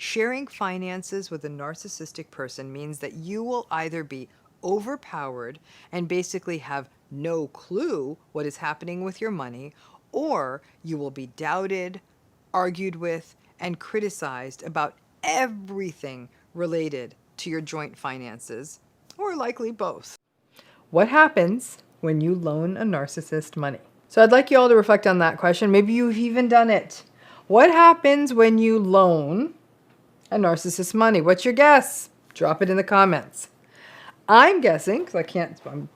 Sharing finances with a narcissistic person means that you will either be overpowered and basically have no clue what is happening with your money, or you will be doubted, argued with, and criticized about everything related to your joint finances, or likely both. What happens when you loan a narcissist money? So I'd like you all to reflect on that question. Maybe you've even done it. What happens when you loan a narcissist money? What's your guess? Drop it in the comments. I'm guessing, because I'm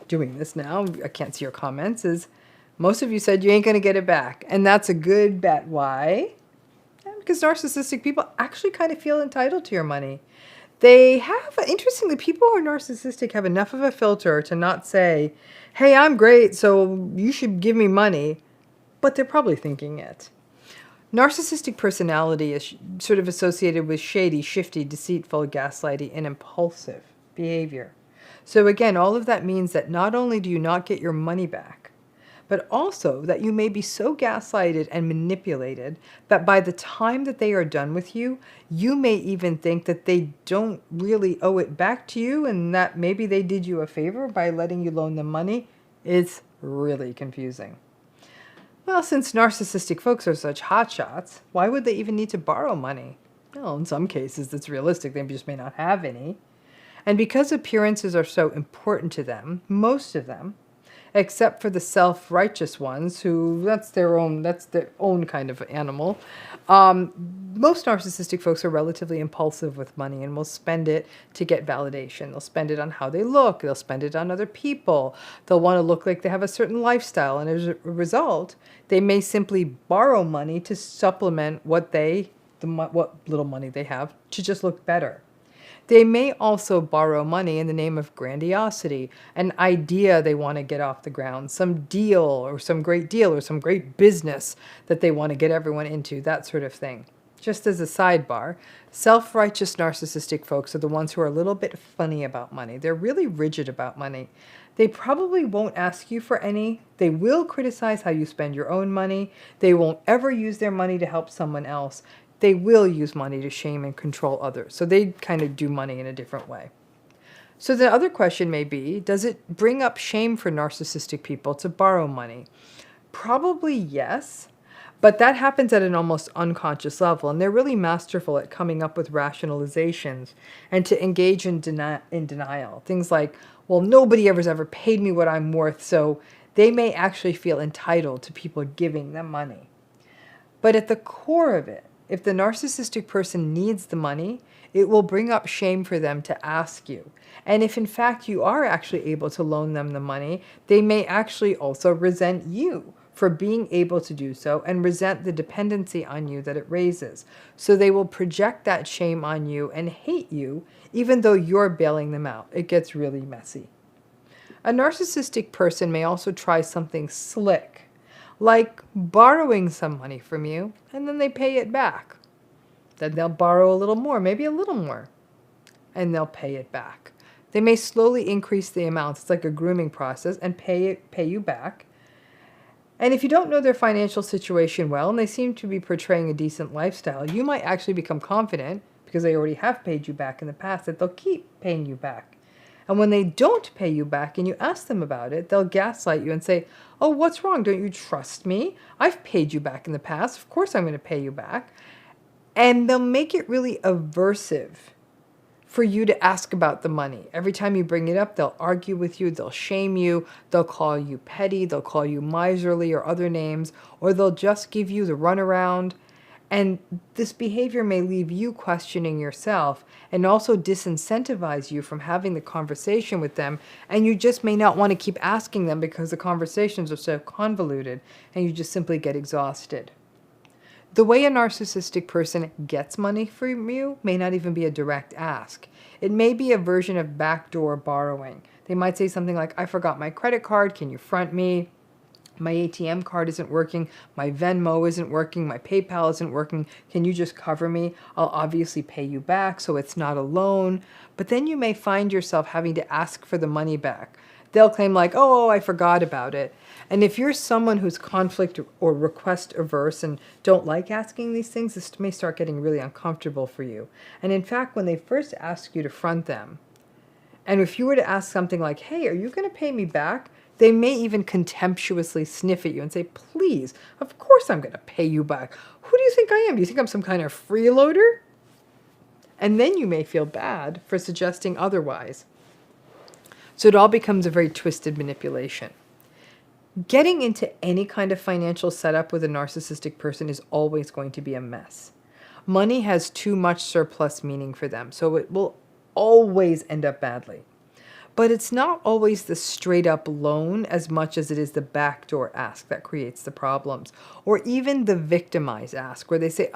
doing this now, I can't see your comments, is most of you said you ain't going to get it back. And that's a good bet. Why? Because narcissistic people actually kind of feel entitled to your money. They have, interestingly, people who are narcissistic have enough of a filter to not say, hey, I'm great, so you should give me money. But they're probably thinking it. Narcissistic personality is sort of associated with shady, shifty, deceitful, gaslighty, and impulsive behavior. So again, all of that means that not only do you not get your money back, but also that you may be so gaslighted and manipulated that by the time that they are done with you, you may even think that they don't really owe it back to you and that maybe they did you a favor by letting you loan them money. It's really confusing. Well, since narcissistic folks are such hotshots, why would they even need to borrow money? Well, in some cases, it's realistic. They just may not have any. And because appearances are so important to them, most of them, except for the self-righteous ones who, that's their own kind of animal. Most narcissistic folks are relatively impulsive with money and will spend it to get validation. They'll spend it on how they look. They'll spend it on other people. They'll want to look like they have a certain lifestyle. And as a result, they may simply borrow money to supplement what little money they have to just look better. They may also borrow money in the name of grandiosity, an idea they want to get off the ground, some deal or some great business that they want to get everyone into, that sort of thing. Just as a sidebar, self-righteous narcissistic folks are the ones who are a little bit funny about money. They're really rigid about money. They probably won't ask you for any. They will criticize how you spend your own money. They won't ever use their money to help someone else. They will use money to shame and control others. So they kind of do money in a different way. So the other question may be, does it bring up shame for narcissistic people to borrow money? Probably yes, but that happens at an almost unconscious level, and they're really masterful at coming up with rationalizations and to engage in denial. Things like, well, nobody has ever paid me what I'm worth, so they may actually feel entitled to people giving them money. But at the core of it, if the narcissistic person needs the money, it will bring up shame for them to ask you. And if in fact you are actually able to loan them the money, they may actually also resent you for being able to do so and resent the dependency on you that it raises. So they will project that shame on you and hate you even though you're bailing them out. It gets really messy. A narcissistic person may also try something slick, like borrowing some money from you, and then they pay it back. Then they'll borrow a little more, maybe a little more, and they'll pay it back. They may slowly increase the amounts. It's like a grooming process, and pay you back. And if you don't know their financial situation well, and they seem to be portraying a decent lifestyle, you might actually become confident, because they already have paid you back in the past, that they'll keep paying you back. And when they don't pay you back and you ask them about it, they'll gaslight you and say, oh, what's wrong? Don't you trust me? I've paid you back in the past. Of course I'm going to pay you back. And they'll make it really aversive for you to ask about the money. Every time you bring it up, they'll argue with you, they'll shame you, they'll call you petty, they'll call you miserly or other names, or they'll just give you the runaround. And this behavior may leave you questioning yourself and also disincentivize you from having the conversation with them. And you just may not want to keep asking them because the conversations are so convoluted and you just simply get exhausted. The way a narcissistic person gets money from you may not even be a direct ask. It may be a version of backdoor borrowing. They might say something like, I forgot my credit card, can you front me? My ATM card isn't working, my Venmo isn't working, my PayPal isn't working, can you just cover me? I'll obviously pay you back so it's not a loan. But then you may find yourself having to ask for the money back. They'll claim like, oh, I forgot about it. And if you're someone who's conflict or request averse and don't like asking these things, this may start getting really uncomfortable for you. And in fact, when they first ask you to front them, and if you were to ask something like, hey, are you going to pay me back? They may even contemptuously sniff at you and say, please, of course I'm going to pay you back. Who do you think I am? Do you think I'm some kind of freeloader? And then you may feel bad for suggesting otherwise. So it all becomes a very twisted manipulation. Getting into any kind of financial setup with a narcissistic person is always going to be a mess. Money has too much surplus meaning for them, so it will always end up badly. But it's not always the straight up loan as much as it is the backdoor ask that creates the problems. Or even the victimize ask, where they say,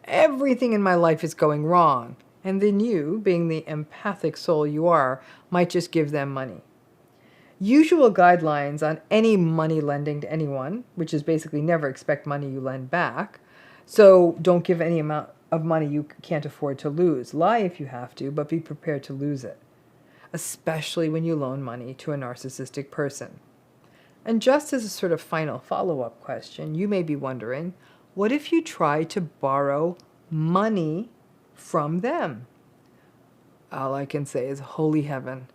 everything in my life is going wrong. And then you, being the empathic soul you are, might just give them money. Usual guidelines on any money lending to anyone, which is basically never expect money you lend back. So don't give any amount of money you can't afford to lose. Lie if you have to, but be prepared to lose it, especially when you loan money to a narcissistic person. And just as a sort of final follow-up question, you may be wondering, what if you try to borrow money from them? All I can say is holy heaven.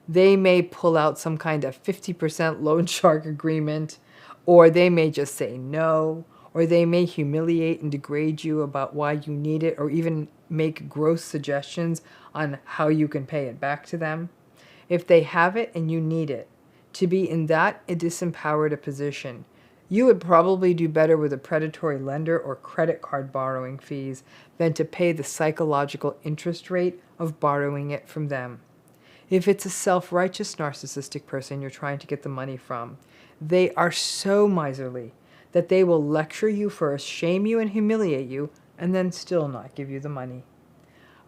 They may pull out some kind of 50% loan shark agreement, or they may just say no, or they may humiliate and degrade you about why you need it, or even make gross suggestions on how you can pay it back to them. If they have it and you need it, to be in that disempowered a position, you would probably do better with a predatory lender or credit card borrowing fees than to pay the psychological interest rate of borrowing it from them. If it's a self-righteous narcissistic person you're trying to get the money from, they are so miserly that they will lecture you first, shame you and humiliate you, and then still not give you the money.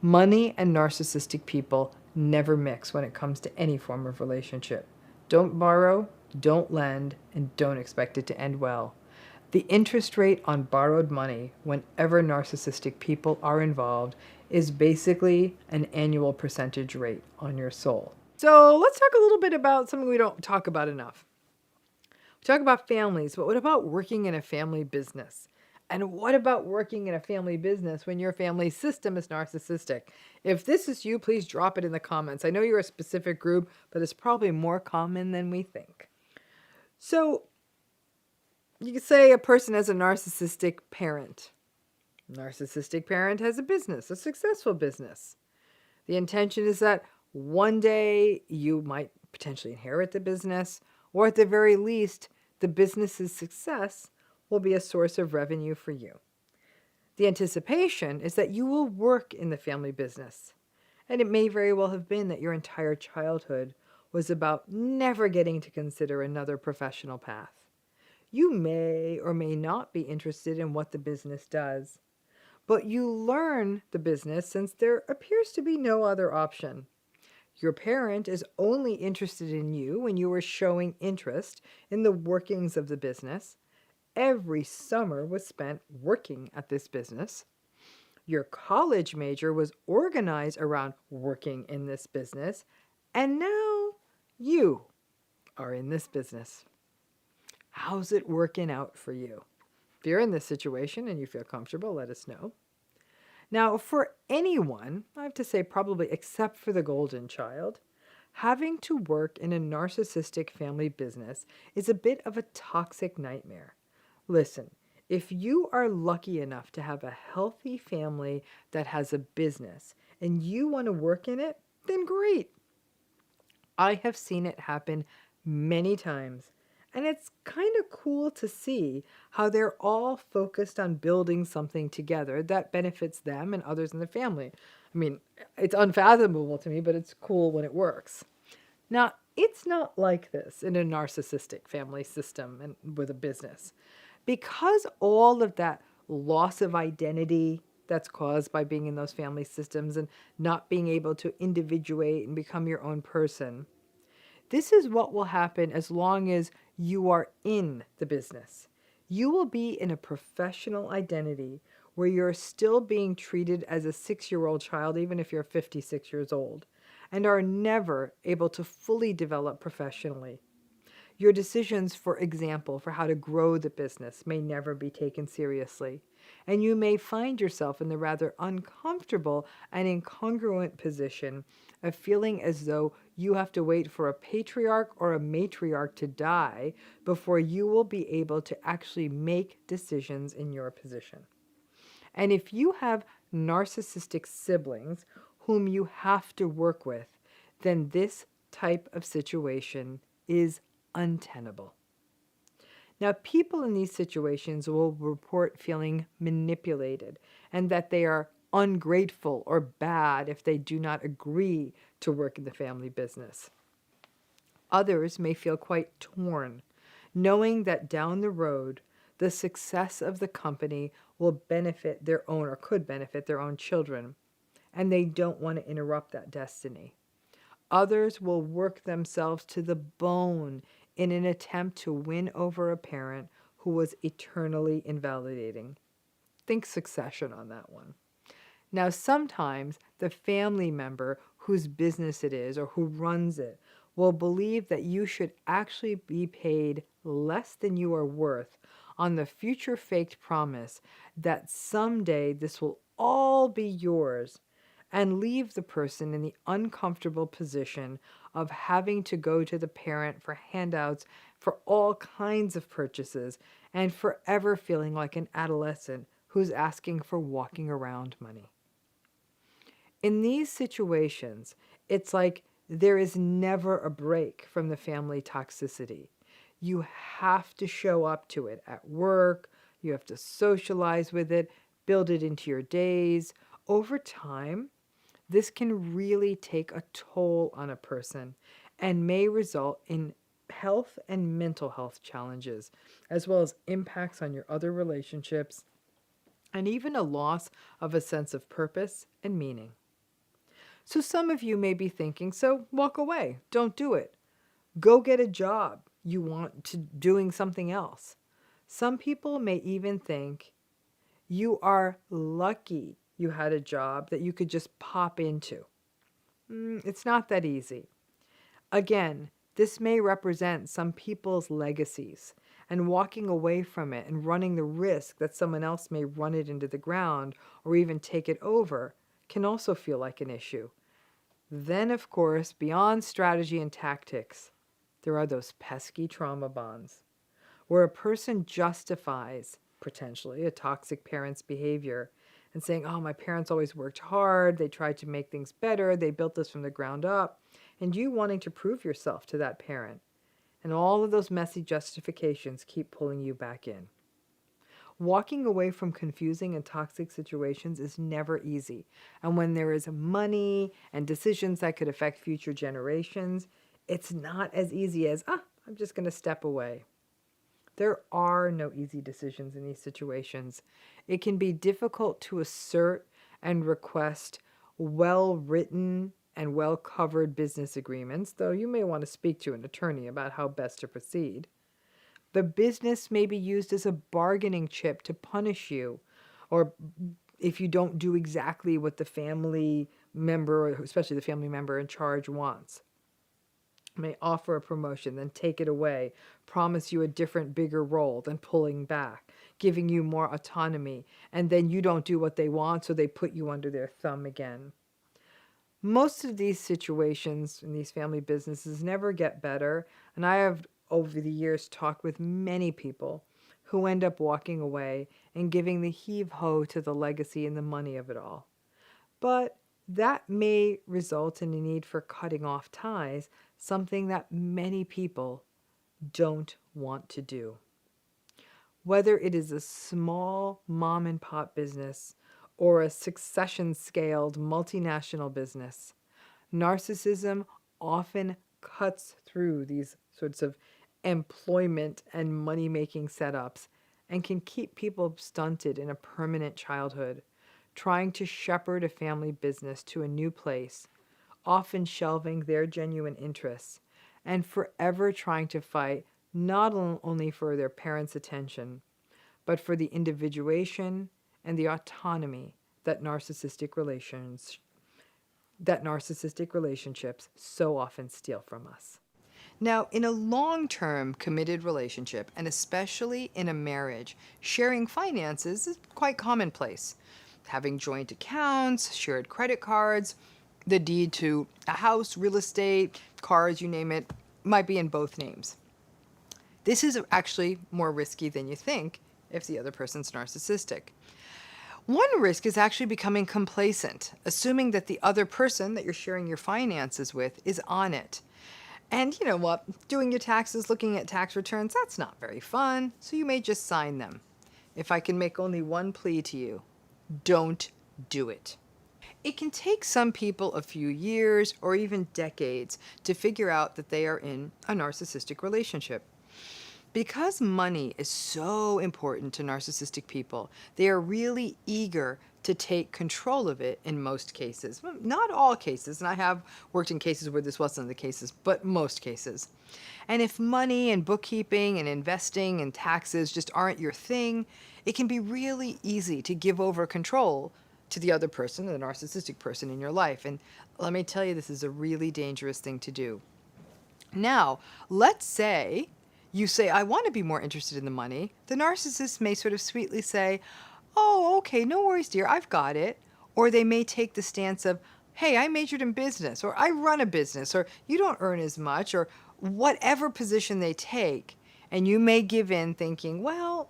Money and narcissistic people never mix when it comes to any form of relationship. Don't borrow, don't lend, and don't expect it to end well. The interest rate on borrowed money, whenever narcissistic people are involved, is basically an annual percentage rate on your soul. So let's talk a little bit about something we don't talk about enough. We talk about families, but what about working in a family business? And what about working in a family business when your family system is narcissistic? If this is you, please drop it in the comments. I know you're a specific group, but it's probably more common than we think. So you could say a person has a narcissistic parent. Narcissistic parent has a business, a successful business. The intention is that one day you might potentially inherit the business, or at the very least, the business's success will be a source of revenue for you. The anticipation is that you will work in the family business, and it may very well have been that your entire childhood was about never getting to consider another professional path. You may or may not be interested in what the business does, but you learn the business since there appears to be no other option. Your parent is only interested in you when you are showing interest in the workings of the business. Every summer was spent working at this business. Your college major was organized around working in this business, and now you are in this business. How's it working out for you? If you're in this situation and you feel comfortable, let us know. Now, for anyone, I have to say probably except for the golden child, having to work in a narcissistic family business is a bit of a toxic nightmare. Listen, if you are lucky enough to have a healthy family that has a business and you want to work in it, then great. I have seen it happen many times. And it's kind of cool to see how they're all focused on building something together that benefits them and others in the family. I mean, it's unfathomable to me, but it's cool when it works. Now, it's not like this in a narcissistic family system and with a business. Because all of that loss of identity that's caused by being in those family systems and not being able to individuate and become your own person, this is what will happen as long as you are in the business. You will be in a professional identity where you're still being treated as a 6-year-old child, even if you're 56 years old, and are never able to fully develop professionally. Your decisions, for example, for how to grow the business may never be taken seriously, and you may find yourself in the rather uncomfortable and incongruent position of feeling as though you have to wait for a patriarch or a matriarch to die before you will be able to actually make decisions in your position. And if you have narcissistic siblings whom you have to work with, then this type of situation is untenable. Now, people in these situations will report feeling manipulated and that they are ungrateful or bad if they do not agree to work in the family business. Others may feel quite torn, knowing that down the road, the success of the company will benefit their own or could benefit their own children, and they don't want to interrupt that destiny. Others will work themselves to the bone in an attempt to win over a parent who was eternally invalidating. Think Succession on that one. Now, sometimes the family member whose business it is or who runs it will believe that you should actually be paid less than you are worth on the future faked promise that someday this will all be yours, and leave the person in the uncomfortable position of having to go to the parent for handouts for all kinds of purchases and forever feeling like an adolescent who's asking for walking around money. In these situations, it's like there is never a break from the family toxicity. You have to show up to it at work, you have to socialize with it, build it into your days. Over time, this can really take a toll on a person and may result in health and mental health challenges, as well as impacts on your other relationships, and even a loss of a sense of purpose and meaning. So some of you may be thinking, so walk away, don't do it. Go get a job you want to doing something else. Some people may even think you are lucky you had a job that you could just pop into. It's not that easy. Again, this may represent some people's legacies, and walking away from it and running the risk that someone else may run it into the ground or even take it over can also feel like an issue. Then, of course, beyond strategy and tactics, there are those pesky trauma bonds, where a person justifies, potentially, a toxic parent's behavior and saying, oh, my parents always worked hard, they tried to make things better, they built this from the ground up, and you wanting to prove yourself to that parent. And all of those messy justifications keep pulling you back in. Walking away from confusing and toxic situations is never easy. And when there is money and decisions that could affect future generations, it's not as easy as, I'm just going to step away. There are no easy decisions in these situations. It can be difficult to assert and request well-written and well-covered business agreements, though you may want to speak to an attorney about how best to proceed. The business may be used as a bargaining chip to punish you, or if you don't do exactly what the family member, especially the family member in charge, wants. May offer a promotion, then take it away, promise you a different, bigger role, then pulling back, giving you more autonomy, and then you don't do what they want, so they put you under their thumb again. Most of these situations in these family businesses never get better, and I have, over the years, talked with many people who end up walking away and giving the heave-ho to the legacy and the money of it all. But that may result in a need for cutting off ties, something that many people don't want to do. Whether it is a small mom and pop business or a succession-scaled multinational business, narcissism often cuts through these sorts of employment and money-making setups and can keep people stunted in a permanent childhood, trying to shepherd a family business to a new place, often shelving their genuine interests, and forever trying to fight not only for their parents' attention, but for the individuation and the autonomy that narcissistic relationships so often steal from us. Now, in a long-term committed relationship, and especially in a marriage, sharing finances is quite commonplace. Having joint accounts, shared credit cards, the deed to a house, real estate, cars, you name it, might be in both names. This is actually more risky than you think if the other person's narcissistic. One risk is actually becoming complacent, assuming that the other person that you're sharing your finances with is on it. And you know what? Doing your taxes, looking at tax returns, that's not very fun, so you may just sign them. If I can make only one plea to you, don't do it. It can take some people a few years or even decades to figure out that they are in a narcissistic relationship. Because money is so important to narcissistic people, they are really eager to take control of it in most cases. Well, not all cases, and I have worked in cases where this wasn't the cases, but most cases. And if money and bookkeeping and investing and taxes just aren't your thing, it can be really easy to give over control to the other person, the narcissistic person in your life. And let me tell you, this is a really dangerous thing to do. Now, let's say you say, I want to be more interested in the money. The narcissist may sort of sweetly say, oh, okay, no worries, dear, I've got it. Or they may take the stance of, hey, I majored in business, or I run a business, or you don't earn as much, or whatever position they take. And you may give in thinking, well,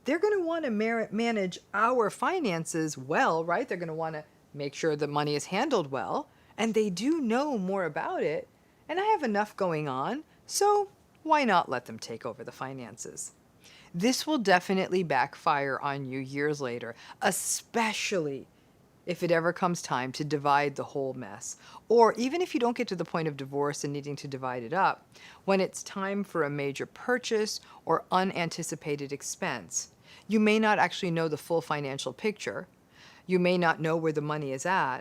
they're going to want to manage our finances well, right? They're going to want to make sure the money is handled well. And they do know more about it. And I have enough going on, so why not let them take over the finances? This will definitely backfire on you years later, especially if it ever comes time to divide the whole mess. Or even if you don't get to the point of divorce and needing to divide it up, when it's time for a major purchase or unanticipated expense, you may not actually know the full financial picture. You may not know where the money is at.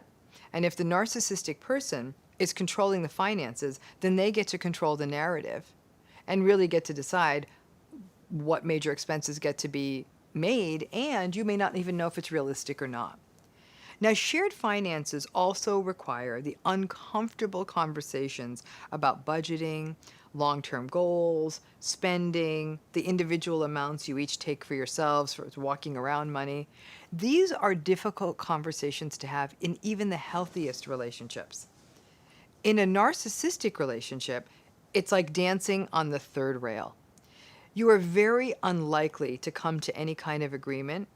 And if the narcissistic person is controlling the finances, then they get to control the narrative and really get to decide what major expenses get to be made, and you may not even know if it's realistic or not. Now, shared finances also require the uncomfortable conversations about budgeting, long-term goals, spending, the individual amounts you each take for yourselves for walking around money. These are difficult conversations to have in even the healthiest relationships. In a narcissistic relationship, it's like dancing on the third rail. You are very unlikely to come to any kind of agreement.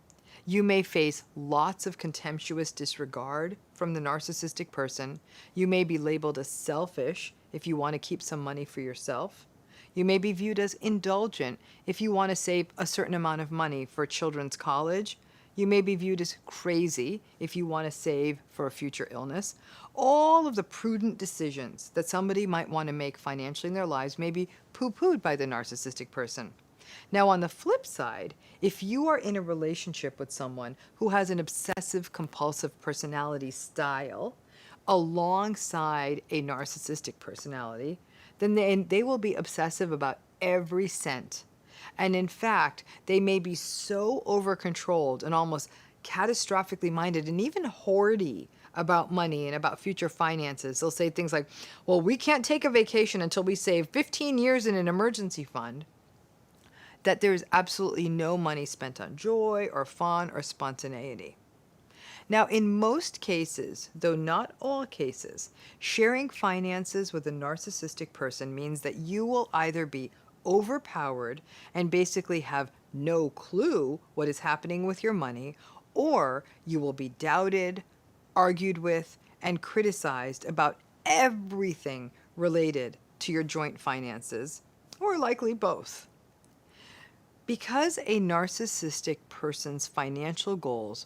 You may face lots of contemptuous disregard from the narcissistic person. You may be labeled as selfish if you want to keep some money for yourself. You may be viewed as indulgent if you want to save a certain amount of money for children's college. You may be viewed as crazy if you want to save for a future illness. All of the prudent decisions that somebody might want to make financially in their lives may be poo-pooed by the narcissistic person. Now, on the flip side, if you are in a relationship with someone who has an obsessive-compulsive personality style alongside a narcissistic personality, then they will be obsessive about every cent. And in fact, they may be so over-controlled and almost catastrophically minded and even hoardy about money and about future finances. They'll say things like, well, we can't take a vacation until we save 15 years in an emergency fund. That there's absolutely no money spent on joy or fun or spontaneity. Now, in most cases, though not all cases, sharing finances with a narcissistic person means that you will either be overpowered and basically have no clue what is happening with your money, or you will be doubted, argued with, and criticized about everything related to your joint finances, or likely both. Because a narcissistic person's financial goals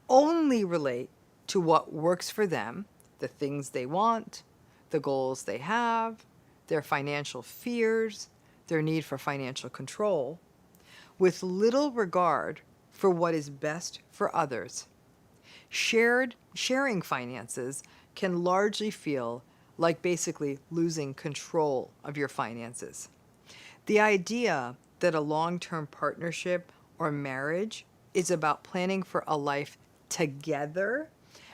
only relate to what works for them, the things they want, the goals they have, their financial fears, their need for financial control, with little regard for what is best for others, sharing finances can largely feel like basically losing control of your finances. The idea that a long-term partnership or marriage is about planning for a life together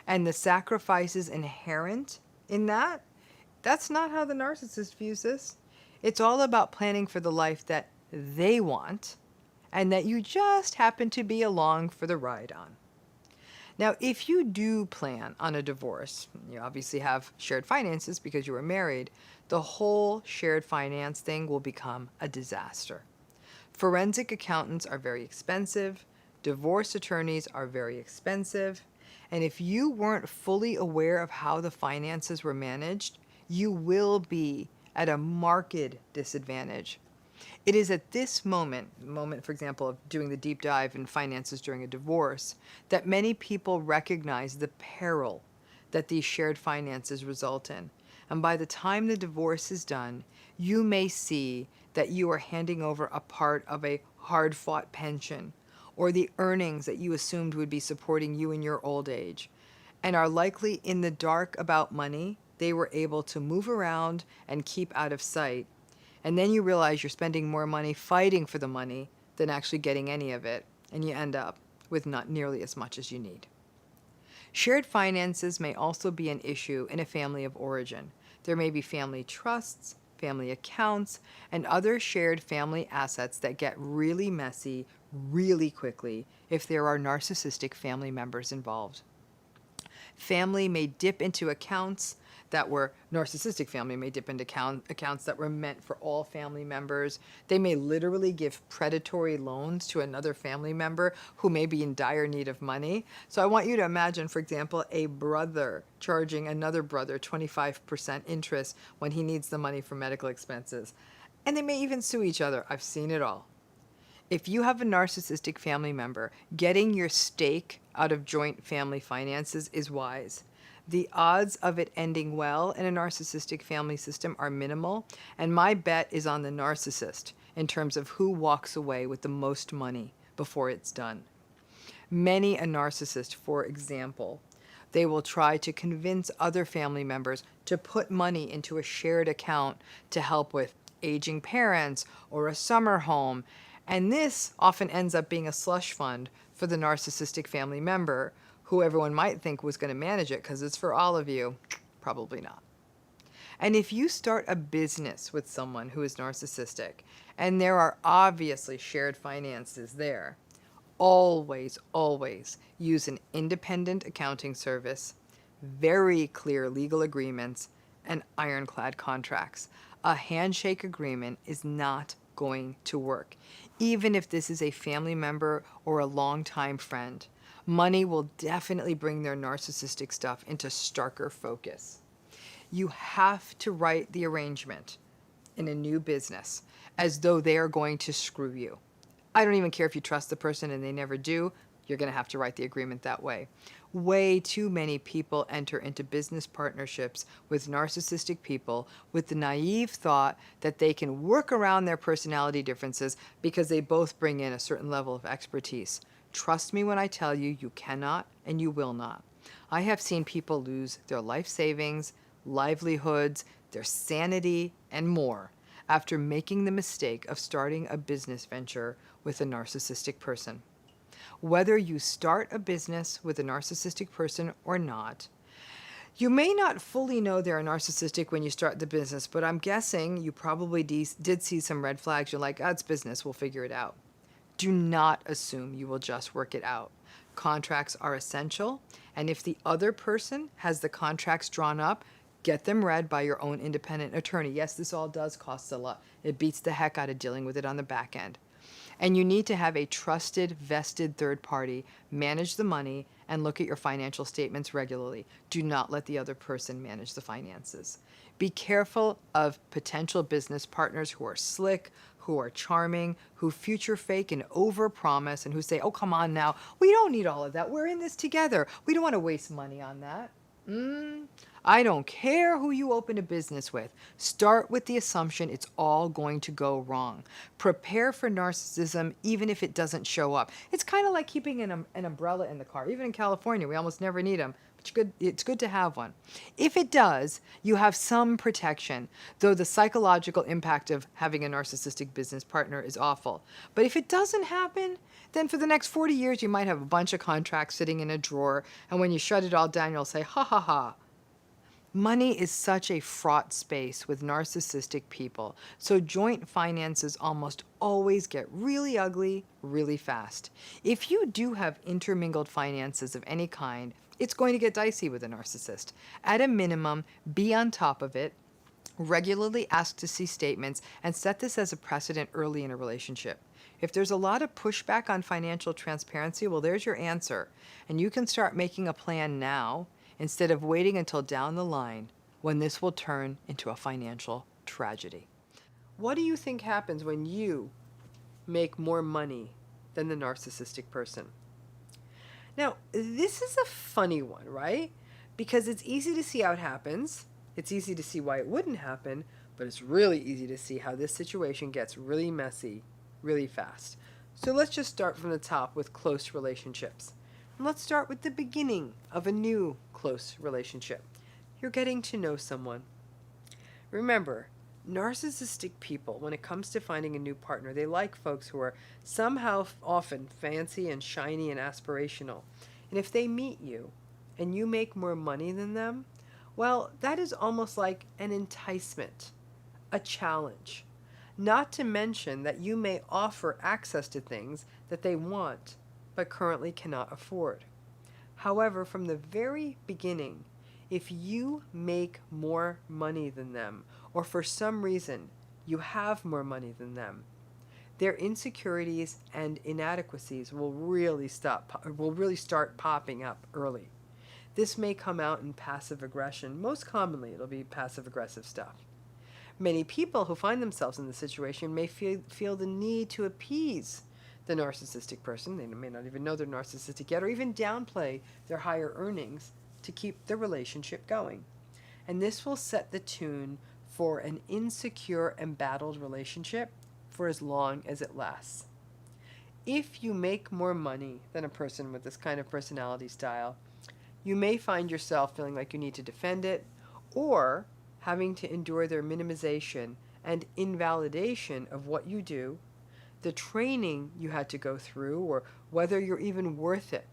and the sacrifices inherent in that, that's not how the narcissist views this. It's all about planning for the life that they want and that you just happen to be along for the ride on. Now, if you do plan on a divorce, you obviously have shared finances because you were married, the whole shared finance thing will become a disaster. Forensic accountants are very expensive, divorce attorneys are very expensive, and if you weren't fully aware of how the finances were managed, you will be at a marked disadvantage. It is at this moment, for example, of doing the deep dive in finances during a divorce, that many people recognize the peril that these shared finances result in. And by the time the divorce is done, you may see that you are handing over a part of a hard-fought pension or the earnings that you assumed would be supporting you in your old age, and are likely in the dark about money they were able to move around and keep out of sight. And then you realize you're spending more money fighting for the money than actually getting any of it, and you end up with not nearly as much as you need. Shared finances may also be an issue in a family of origin. There may be family trusts, family accounts, and other shared family assets that get really messy really quickly if there are narcissistic family members involved. Family may dip into accounts that were narcissistic family may dip into accounts that were meant for all family members. They may literally give predatory loans to another family member who may be in dire need of money. So I want you to imagine, for example, a brother charging another brother 25% interest when he needs the money for medical expenses. And they may even sue each other. I've seen it all. If you have a narcissistic family member, getting your stake out of joint family finances is wise. The odds of it ending well in a narcissistic family system are minimal, and my bet is on the narcissist in terms of who walks away with the most money before it's done. Many a narcissist, for example, they will try to convince other family members to put money into a shared account to help with aging parents or a summer home, and this often ends up being a slush fund for the narcissistic family member, who everyone might think was going to manage it because it's for all of you. Probably not. And if you start a business with someone who is narcissistic, and there are obviously shared finances there, always, always use an independent accounting service, very clear legal agreements, and ironclad contracts. A handshake agreement is not going to work, even if this is a family member or a longtime friend. Money will definitely bring their narcissistic stuff into starker focus. You have to write the arrangement in a new business as though they are going to screw you. I don't even care if you trust the person and they never do. You're going to have to write the agreement that way. Way too many people enter into business partnerships with narcissistic people with the naive thought that they can work around their personality differences because they both bring in a certain level of expertise. Trust me when I tell you, you cannot and you will not. I have seen people lose their life savings, livelihoods, their sanity, and more after making the mistake of starting a business venture with a narcissistic person. Whether you start a business with a narcissistic person or not, you may not fully know they're narcissistic when you start the business, but I'm guessing you probably did see some red flags. You're like, it's business, we'll figure it out. Do not assume you will just work it out. Contracts are essential, and if the other person has the contracts drawn up, get them read by your own independent attorney. Yes, this all does cost a lot. It beats the heck out of dealing with it on the back end. And you need to have a trusted, vested third party manage the money and look at your financial statements regularly. Do not let the other person manage the finances. Be careful of potential business partners who are slick, who are charming, who future fake and overpromise, and who say, oh, come on now, we don't need all of that. We're in this together. We don't want to waste money on that. I don't care who you open a business with. Start with the assumption it's all going to go wrong. Prepare for narcissism even if it doesn't show up. It's kind of like keeping an umbrella in the car. Even in California, we almost never need them. But it's good to have one. If it does, you have some protection, though the psychological impact of having a narcissistic business partner is awful. But if it doesn't happen, then for the next 40 years, you might have a bunch of contracts sitting in a drawer, and when you shut it all down, you'll say, ha ha ha. Money is such a fraught space with narcissistic people, so joint finances almost always get really ugly really fast. If you do have intermingled finances of any kind, it's going to get dicey with a narcissist. At a minimum, be on top of it. Regularly ask to see statements and set this as a precedent early in a relationship. If there's a lot of pushback on financial transparency, well, there's your answer. And you can start making a plan now instead of waiting until down the line when this will turn into a financial tragedy. What do you think happens when you make more money than the narcissistic person? Now, this is a funny one, right? Because it's easy to see how it happens. It's easy to see why it wouldn't happen, but it's really easy to see how this situation gets really messy really fast. So let's just start from the top with close relationships. And let's start with the beginning of a new close relationship. You're getting to know someone. Remember, narcissistic people, when it comes to finding a new partner, they like folks who are somehow often fancy and shiny and aspirational. And if they meet you and you make more money than them, well, that is almost like an enticement, a challenge. Not to mention that you may offer access to things that they want but currently cannot afford. However, from the very beginning, if you make more money than them, or for some reason you have more money than them, their insecurities and inadequacies will really start popping up early. This may come out in passive aggression. Most commonly, it'll be passive aggressive stuff. Many people who find themselves in this situation may feel the need to appease the narcissistic person. They may not even know they're narcissistic yet, or even downplay their higher earnings to keep the relationship going. And this will set the tune for an insecure, embattled relationship for as long as it lasts. If you make more money than a person with this kind of personality style, you may find yourself feeling like you need to defend it, or having to endure their minimization and invalidation of what you do, the training you had to go through, or whether you're even worth it.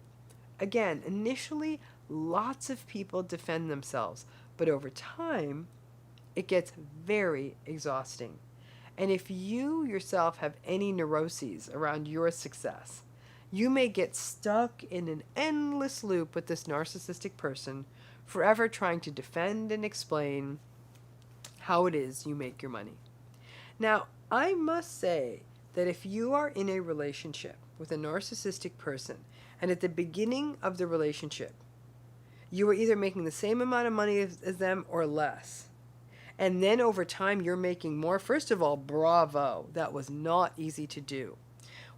Again, initially, lots of people defend themselves, but over time, it gets very exhausting. And if you yourself have any neuroses around your success, you may get stuck in an endless loop with this narcissistic person, forever trying to defend and explain how it is you make your money. Now, I must say that if you are in a relationship with a narcissistic person, and at the beginning of the relationship, you are either making the same amount of money as them or less, and then over time you're making more, first of all, bravo. That was not easy to do.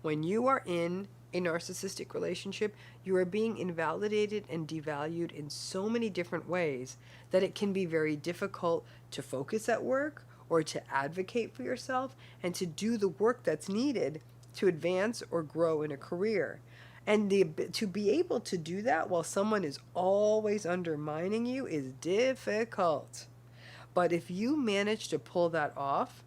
When you are in a narcissistic relationship, you are being invalidated and devalued in so many different ways that it can be very difficult to focus at work or to advocate for yourself and to do the work that's needed to advance or grow in a career. And to be able to do that while someone is always undermining you is difficult. But if you manage to pull that off,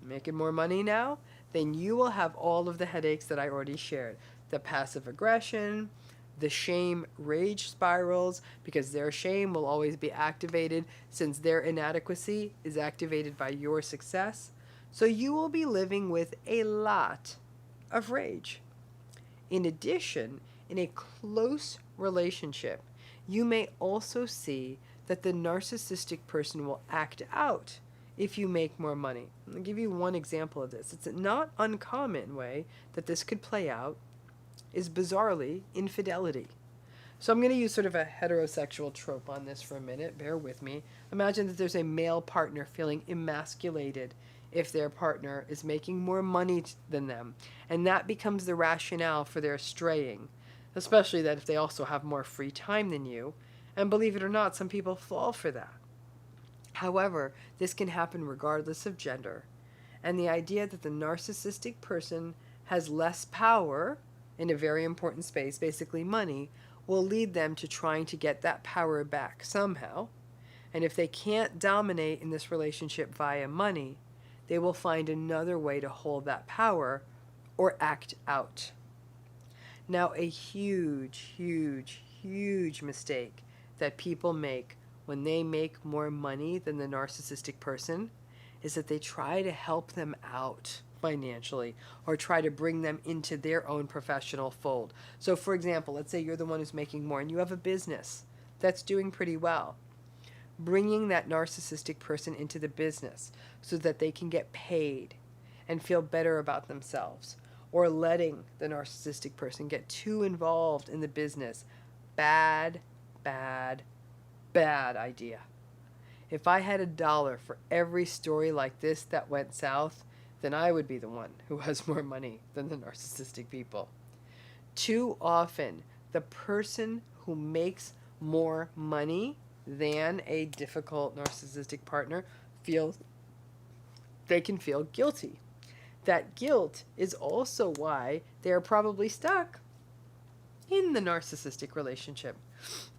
making more money now, then you will have all of the headaches that I already shared. The passive aggression, the shame rage spirals, because their shame will always be activated since their inadequacy is activated by your success. So you will be living with a lot of rage. In addition, in a close relationship, you may also see that the narcissistic person will act out if you make more money. I'll give you one example of this. It's a not uncommon way that this could play out is bizarrely infidelity. So I'm going to use sort of a heterosexual trope on this for a minute. Bear with me. Imagine that there's a male partner feeling emasculated if their partner is making more money than them, and that becomes the rationale for their straying, especially that if they also have more free time than you. And believe it or not, some people fall for that. However, this can happen regardless of gender. And the idea that the narcissistic person has less power in a very important space, basically money, will lead them to trying to get that power back somehow. And if they can't dominate in this relationship via money, they will find another way to hold that power or act out. Now, a huge, huge, huge mistake that people make when they make more money than the narcissistic person is that they try to help them out financially or try to bring them into their own professional fold. So for example, let's say you're the one who's making more and you have a business that's doing pretty well. Bringing that narcissistic person into the business so that they can get paid and feel better about themselves, or letting the narcissistic person get too involved in the business. Bad, bad, bad idea. If I had $1 for every story like this that went south, then I would be the one who has more money than the narcissistic people. Too often, the person who makes more money than a difficult narcissistic partner they can feel guilty. That guilt is also why they are probably stuck in the narcissistic relationship,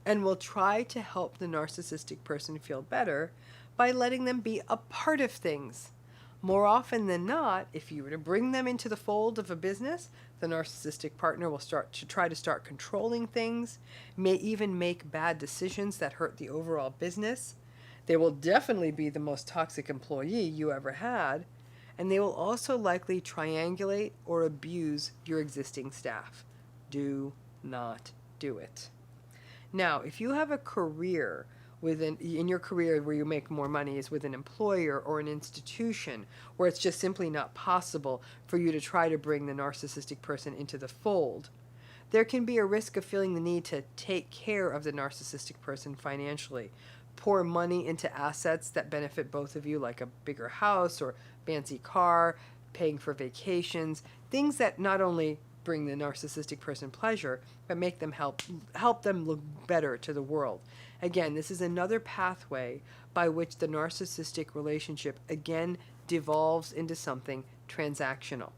and will try to help the narcissistic person feel better by letting them be a part of things. More often than not, if you were to bring them into the fold of a business, the narcissistic partner will try to start controlling things, may even make bad decisions that hurt the overall business. They will definitely be the most toxic employee you ever had, and they will also likely triangulate or abuse your existing staff. Do not do it. Now, if you have a career in your career where you make more money is with an employer or an institution where it's just simply not possible for you to try to bring the narcissistic person into the fold, there can be a risk of feeling the need to take care of the narcissistic person financially, pour money into assets that benefit both of you, like a bigger house or fancy car, paying for vacations, things that not only bring the narcissistic person pleasure, but make them help them look better to the world. Again, this is another pathway by which the narcissistic relationship again devolves into something transactional.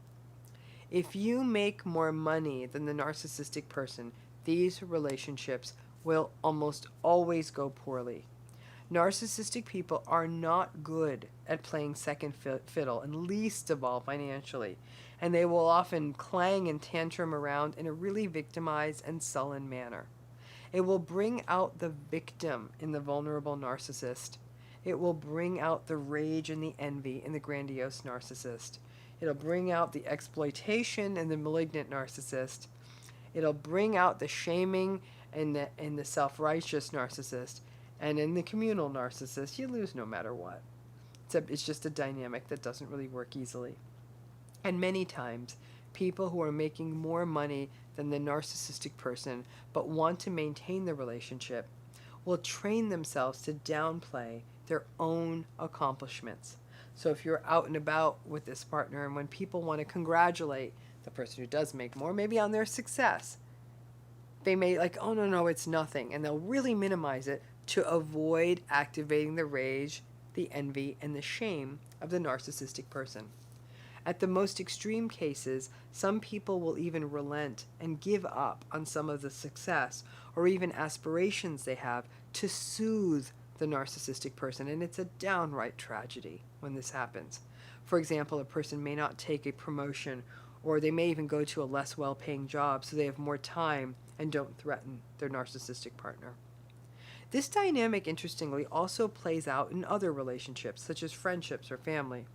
If you make more money than the narcissistic person, these relationships will almost always go poorly. Narcissistic people are not good at playing second fiddle, and least of all financially, and they will often clang and tantrum around in a really victimized and sullen manner. It will bring out the victim in the vulnerable narcissist. It will bring out the rage and the envy in the grandiose narcissist. It'll bring out the exploitation in the malignant narcissist. It'll bring out the shaming in the self-righteous narcissist. And in the communal narcissist, you lose no matter what. It's just a dynamic that doesn't really work easily. And many times, people who are making more money than the narcissistic person but want to maintain the relationship will train themselves to downplay their own accomplishments. So if you're out and about with this partner, and when people want to congratulate the person who does make more, maybe on their success, they may like, oh no, it's nothing, and they'll really minimize it to avoid activating the rage, the envy, and the shame of the narcissistic person. At the most extreme cases, some people will even relent and give up on some of the success or even aspirations they have to soothe the narcissistic person, and it's a downright tragedy when this happens. For example, a person may not take a promotion, or they may even go to a less well-paying job so they have more time and don't threaten their narcissistic partner. This dynamic, interestingly, also plays out in other relationships, such as friendships or family.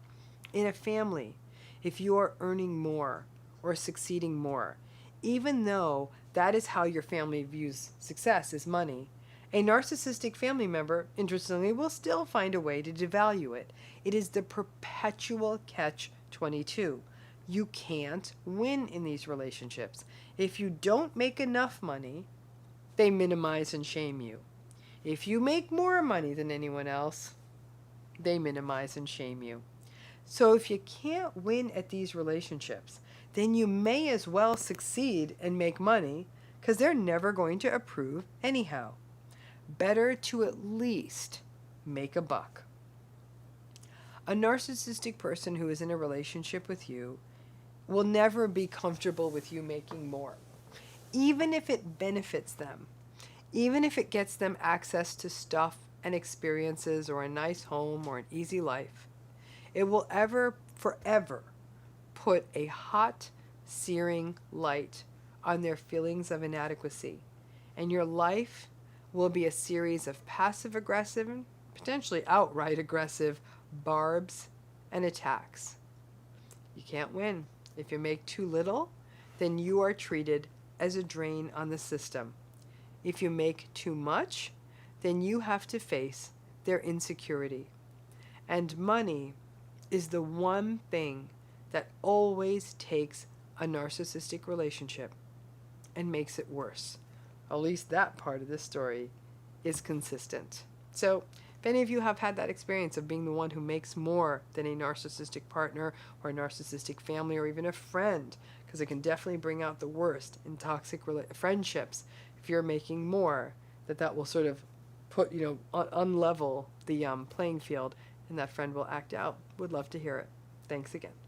In a family, if you are earning more or succeeding more, even though that is how your family views success as money, a narcissistic family member, interestingly, will still find a way to devalue it. It is the perpetual catch-22. You can't win in these relationships. If you don't make enough money, they minimize and shame you. If you make more money than anyone else, they minimize and shame you. So if you can't win at these relationships, then you may as well succeed and make money, because they're never going to approve anyhow. Better to at least make a buck. A narcissistic person who is in a relationship with you will never be comfortable with you making more, even if it benefits them. Even if it gets them access to stuff and experiences or a nice home or an easy life, it will forever put a hot, searing light on their feelings of inadequacy, and your life will be a series of passive aggressive, potentially outright aggressive, barbs and attacks. You can't win. If you make too little, then you are treated as a drain on the system. If you make too much, then you have to face their insecurity. And money is the one thing that always takes a narcissistic relationship and makes it worse. At least that part of the story is consistent. So, if any of you have had that experience of being the one who makes more than a narcissistic partner or a narcissistic family or even a friend, because it can definitely bring out the worst in toxic friendships, if you're making more, that will sort of put, unlevel the playing field, and that friend will act out. Would love to hear it. Thanks again.